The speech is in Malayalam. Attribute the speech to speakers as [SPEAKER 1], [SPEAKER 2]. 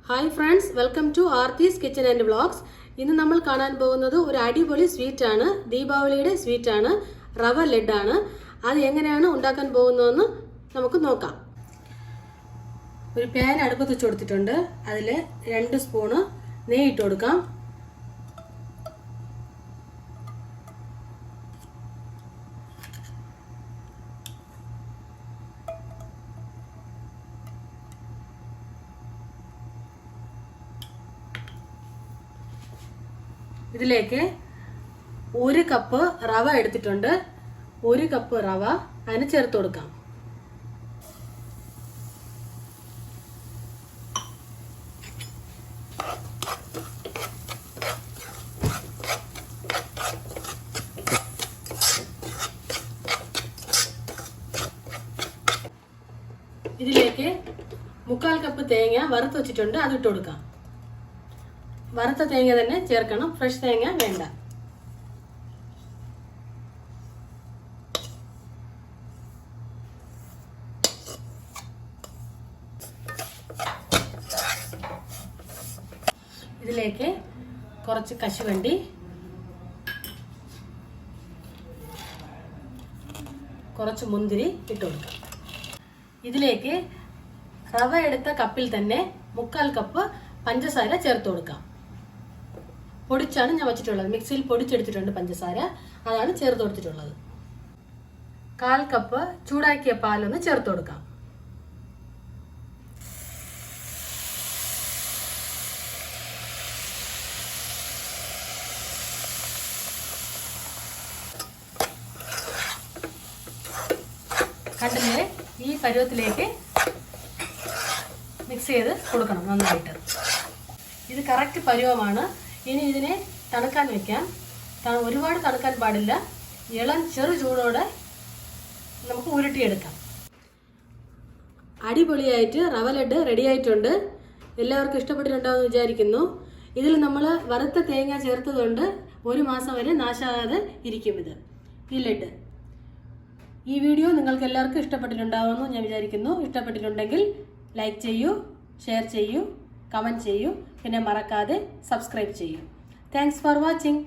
[SPEAKER 1] Hi friends, welcome to Aarthi's Kitchen and Vlogs. ഇന്ന് നമ്മൾ കാണാൻ പോകുന്നത് ഒരു അടിപൊളി സ്വീറ്റ് ആണ്. ദീപാവലിയുടെ സ്വീറ്റ് ആണ്. റവ ലഡ്ഡു ആണ്. അത് എങ്ങനെയാണ് ഉണ്ടാക്കാൻ പോകുന്നതെന്ന് നമുക്ക് നോക്കാം. ഒരു പാൻ അടുപ്പത്ത് വെച്ച് കൊടുത്തിട്ടുണ്ട്. അതിൽ 2 സ്പൂൺ നെയ്യ് ഇട്ട് കൊടുക്കാം. ഇതിലേക്ക് 1 കപ്പ് റവ എടുത്തിട്ടുണ്ട്. 1 കപ്പ് റവ അതിന് ചേർത്ത് കൊടുക്കാം. ഇതിലേക്ക് 1/4 കപ്പ് തേങ്ങ വറുത്ത് വെച്ചിട്ടുണ്ട്. അത് ഇട്ട് കൊടുക്കാം. വറുത്ത തേങ്ങ തന്നെ ചേർക്കണം, ഫ്രഷ് തേങ്ങ വേണ്ട. ഇതിലേക്ക് കുറച്ച് കശുവണ്ടി, കുറച്ച് മുന്തിരി ഇട്ട് കൊടുക്കാം. ഇതിലേക്ക് റവ എടുത്ത കപ്പിൽ തന്നെ 1/4 കപ്പ് പഞ്ചസാര ചേർത്ത് കൊടുക്കാം. പൊടിച്ചാണ് ഞാൻ വെച്ചിട്ടുള്ളത്. മിക്സിയിൽ പൊടിച്ചെടുത്തിട്ടുണ്ട് പഞ്ചസാര, അതാണ് ചേർത്ത് കൊടുത്തിട്ടുള്ളത്. 1/4 കപ്പ് ചൂടാക്കിയ പാലൊന്ന് ചേർത്ത് കൊടുക്കാം. കണ്ടില്ലേ, ഈ പരുവത്തിലേക്ക് മിക്സ് ചെയ്ത് കൊടുക്കണം നന്നായിട്ട്. ഇത് കറക്റ്റ് പരുവമാണ്. ഇനി ഇതിനെ തണുക്കാൻ വെക്കാം. ഒരുപാട് തണുക്കാൻ പാടില്ല. ഇളം ചെറു ചൂടോടെ നമുക്ക് ഉരുട്ടിയെടുക്കാം. അടിപൊളിയായിട്ട് റവ ലഡ്ഡു റെഡി ആയിട്ടുണ്ട്. എല്ലാവർക്കും ഇഷ്ടപ്പെട്ടിട്ടുണ്ടാവുമെന്ന് വിചാരിക്കുന്നു. ഇതിൽ നമ്മൾ വറുത്ത തേങ്ങ ചേർത്തതുകൊണ്ട് 1 മാസം വരെ നാശാകാതെ ഇരിക്കും ഈ ലഡ്ഡു. ഈ വീഡിയോ നിങ്ങൾക്ക് എല്ലാവർക്കും ഇഷ്ടപ്പെട്ടിട്ടുണ്ടാവുമെന്ന് ഞാൻ വിചാരിക്കുന്നു. ഇഷ്ടപ്പെട്ടിട്ടുണ്ടെങ്കിൽ ലൈക്ക് ചെയ്യൂ, ഷെയർ ചെയ്യൂ, കമൻറ്റ് ചെയ്യൂ, പിന്നെ മറക്കാതെ സബ്സ്ക്രൈബ് ചെയ്യൂ. Thanks for watching.